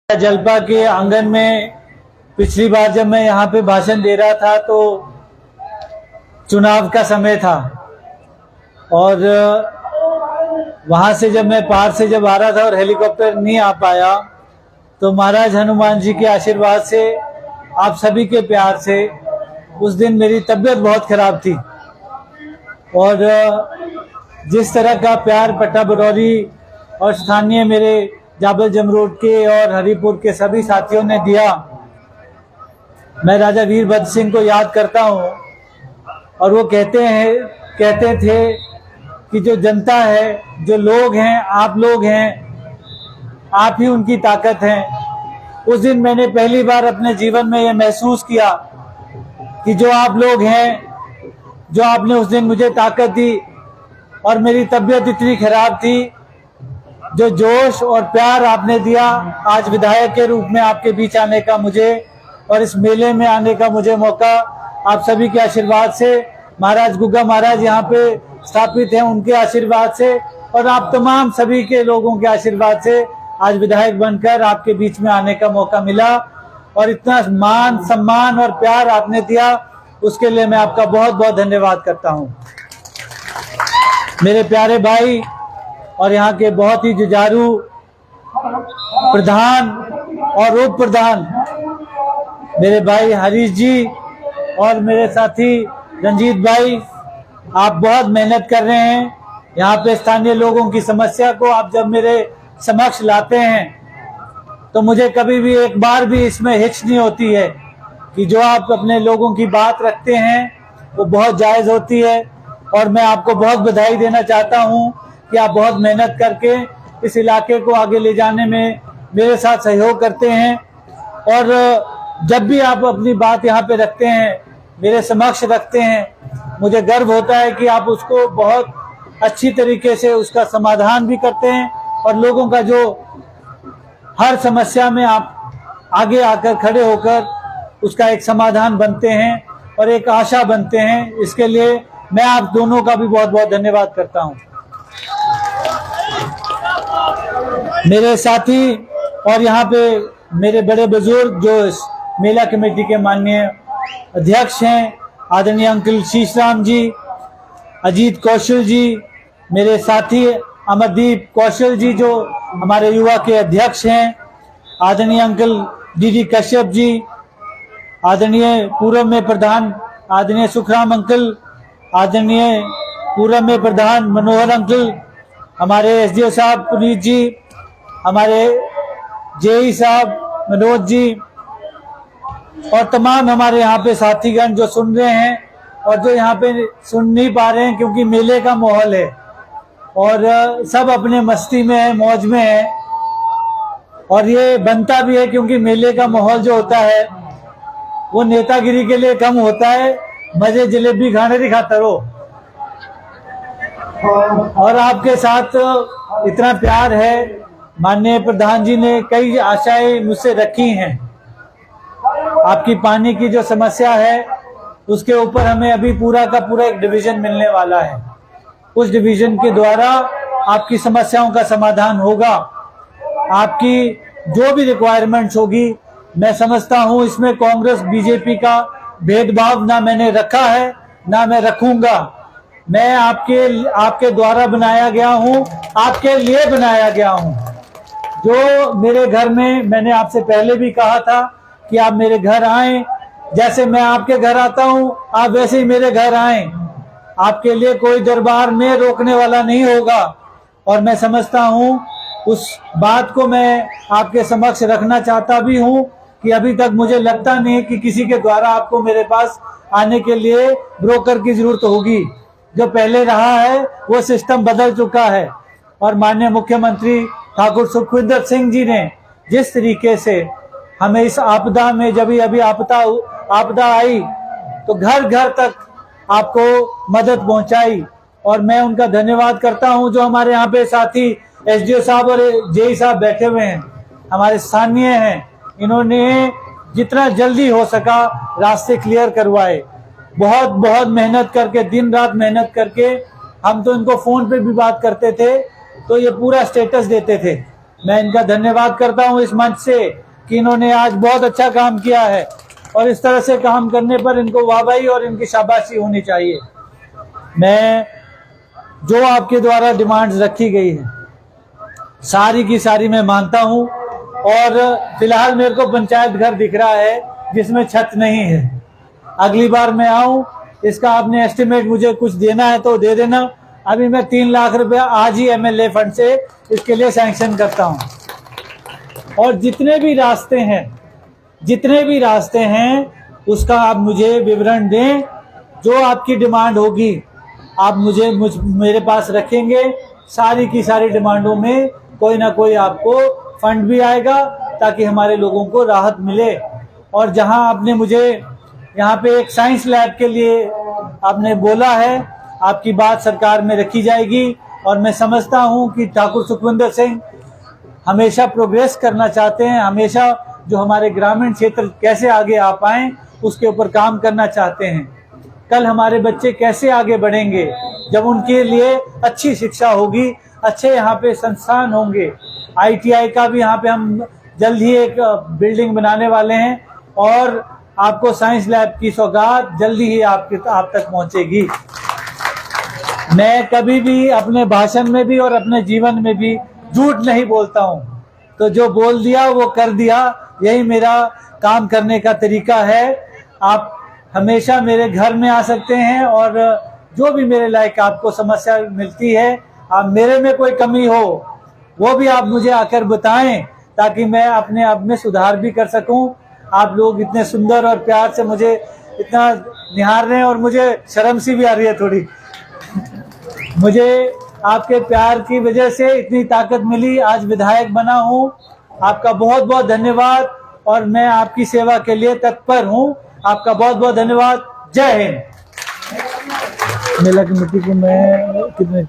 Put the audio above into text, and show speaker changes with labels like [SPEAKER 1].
[SPEAKER 1] जलपा के आंगन में पिछली बार जब मैं यहाँ पे भाषण दे रहा था तो चुनाव का समय था और वहाँ से जब मैं पार से जब आ रहा था और हेलीकॉप्टर नहीं आ पाया तो महाराज हनुमान जी के आशीर्वाद से, आप सभी के प्यार से, उस दिन मेरी तबीयत बहुत खराब थी और जिस तरह का प्यार पट्टा बरौरी और स्थानीय मेरे जाबल जमरोड के और हरिपुर के सभी साथियों ने दिया, मैं राजा वीरभद्र सिंह को याद करता हूँ। और वो कहते थे कि जो जनता है, जो लोग हैं, आप लोग हैं, आप ही उनकी ताकत हैं। उस दिन मैंने पहली बार अपने जीवन में ये महसूस किया कि जो आप लोग हैं, जो आपने उस दिन मुझे ताकत दी और मेरी तबीयत इतनी खराब थी, जो जोश और प्यार आपने दिया, आज विधायक के रूप में आपके बीच आने का मुझे और इस मेले में आने का मुझे मौका आप सभी के आशीर्वाद से, महाराज गुग्गा महाराज यहाँ पे स्थापित हैं, उनके आशीर्वाद से और आप तमाम सभी के लोगों के आशीर्वाद से आज विधायक बनकर आपके बीच में आने का मौका मिला। और इतना मान सम्मान और प्यार आपने दिया, उसके लिए मैं आपका बहुत बहुत धन्यवाद करता हूँ। मेरे प्यारे भाई और यहाँ के बहुत ही जुझारू प्रधान और उप प्रधान मेरे भाई हरीश जी और मेरे साथी रंजीत भाई, आप बहुत मेहनत कर रहे हैं। यहाँ पे स्थानीय लोगों की समस्या को आप जब मेरे समक्ष लाते हैं तो मुझे कभी भी एक बार भी इसमें हिच नहीं होती है कि जो आप अपने लोगों की बात रखते हैं वो बहुत जायज़ होती है। और मैं आपको बहुत बधाई देना चाहता हूँ कि आप बहुत मेहनत करके इस इलाके को आगे ले जाने में मेरे साथ सहयोग करते हैं। और जब भी आप अपनी बात यहाँ पे रखते हैं, मेरे समक्ष रखते हैं, मुझे गर्व होता है कि आप उसको बहुत अच्छी तरीके से उसका समाधान भी करते हैं और लोगों का जो हर समस्या में आप आगे आकर खड़े होकर उसका एक समाधान बनते हैं और एक आशा बनते हैं। इसके लिए मैं आप दोनों का भी बहुत बहुत धन्यवाद करता हूँ। मेरे साथी और यहाँ पे मेरे बड़े बुजुर्ग जो इस मेला कमेटी के माननीय अध्यक्ष हैं, आदरणीय अंकल शीशराम जी, अजीत कौशल जी, मेरे साथी अमरदीप कौशल जी जो हमारे युवा के अध्यक्ष हैं, आदरणीय अंकल डीडी कश्यप जी, आदरणीय पूर्व में प्रधान आदरणीय सुखराम अंकल, आदरणीय पूर्व में प्रधान मनोहर अंकल, हमारे एसडीओ साहब पुनीत जी, हमारे जेई साहब मनोज जी और तमाम हमारे यहाँ पे साथीगण जो सुन रहे हैं और जो यहाँ पे सुन नहीं पा रहे हैं क्योंकि मेले का माहौल है और सब अपने मस्ती में है, मौज में है। और ये बनता भी है क्योंकि मेले का माहौल जो होता है वो नेतागिरी के लिए कम होता है, मजे जलेबी खाने नहीं खाता रहो। और आपके साथ इतना प्यार है, माननीय प्रधान जी ने कई आशाएं मुझसे रखी हैं। आपकी पानी की जो समस्या है उसके ऊपर हमें अभी पूरा का पूरा एक डिवीजन मिलने वाला है। उस डिवीजन के द्वारा आपकी समस्याओं का समाधान होगा। आपकी जो भी रिक्वायरमेंट्स होगी, मैं समझता हूं इसमें कांग्रेस बीजेपी का भेदभाव ना मैंने रखा है ना मैं रखूंगा। मैं आपके द्वारा बनाया गया हूं, आपके लिए बनाया गया हूं। जो मेरे घर में, मैंने आपसे पहले भी कहा था कि आप मेरे घर आएं, जैसे मैं आपके घर आता हूं आप वैसे ही मेरे घर आएं। आपके लिए कोई दरबार में रोकने वाला नहीं होगा। और मैं समझता हूं उस बात को मैं आपके समक्ष रखना चाहता भी हूं कि अभी तक मुझे लगता नहीं कि किसी के द्वारा आपको मेरे पास आने के लिए ब्रोकर की जरूरत होगी। जो पहले रहा है वो सिस्टम बदल चुका है। और माननीय मुख्यमंत्री ठाकुर सुखविंदर सिंह जी ने जिस तरीके से हमें इस आपदा में, जब अभी आपदा आई तो घर घर तक आपको मदद पहुंचाई और मैं उनका धन्यवाद करता हूं। जो हमारे यहाँ पे साथी एसडीओ साहब और जेई साहब बैठे हुए हैं, हमारे स्थानीय हैं, इन्होंने जितना जल्दी हो सका रास्ते क्लियर करवाए। बहुत बहुत मेहनत करके, दिन रात मेहनत करके, हम तो इनको फोन पे भी बात करते थे तो ये पूरा स्टेटस देते थे मैं इनका धन्यवाद करता हूं इस मंच से कि इन्होंने आज बहुत अच्छा काम किया है और इस तरह से काम करने पर इनको वाहवाही और इनकी शाबाशी होनी चाहिए। मैं जो आपके द्वारा डिमांड्स रखी गई है सारी की सारी मैं मानता हूं और फिलहाल मेरे को पंचायत घर दिख रहा है जिसमें छत नहीं है। अगली बार मैं आऊं, इसका आपने एस्टिमेट मुझे कुछ देना है तो दे देना। अभी मैं 3 लाख रुपया आज ही एमएलए फंड से इसके लिए सैंक्शन करता हूं। और जितने भी रास्ते हैं उसका आप मुझे विवरण दें। जो आपकी डिमांड होगी आप मेरे पास रखेंगे। सारी की सारी डिमांडों में कोई ना कोई आपको फंड भी आएगा ताकि हमारे लोगों को राहत मिले। और जहां आपने मुझे यहाँ पे एक साइंस लैब के लिए आपने बोला है, आपकी बात सरकार में रखी जाएगी। और मैं समझता हूं कि ठाकुर सुखविंदर सिंह हमेशा प्रोग्रेस करना चाहते हैं, हमेशा जो हमारे ग्रामीण क्षेत्र कैसे आगे आ पाएं उसके ऊपर काम करना चाहते हैं। कल हमारे बच्चे कैसे आगे बढ़ेंगे जब उनके लिए अच्छी शिक्षा होगी, अच्छे यहाँ पे संस्थान होंगे। ITI का भी यहाँ पे हम जल्द ही एक बिल्डिंग बनाने वाले हैं और आपको साइंस लैब की सौगात जल्दी ही आप तक पहुंचेगी। मैं कभी भी अपने भाषण में भी और अपने जीवन में भी झूठ नहीं बोलता हूं, तो जो बोल दिया वो कर दिया, यही मेरा काम करने का तरीका है। आप हमेशा मेरे घर में आ सकते हैं और जो भी मेरे लायक आपको समस्या मिलती है, आप मेरे में कोई कमी हो वो भी आप मुझे आकर बताएं ताकि मैं अपने आप में सुधार भी कर सकूं। आप लोग इतने सुंदर और प्यार से मुझे इतना निहार रहे हैं और मुझे शर्म सी भी आ रही है थोड़ी। मुझे आपके प्यार की वजह से इतनी ताकत मिली, आज विधायक बना हूं। आपका बहुत बहुत धन्यवाद और मैं आपकी सेवा के लिए तत्पर हूं। आपका बहुत बहुत धन्यवाद। जय हिंद। मेला कमेटी को मैं कितने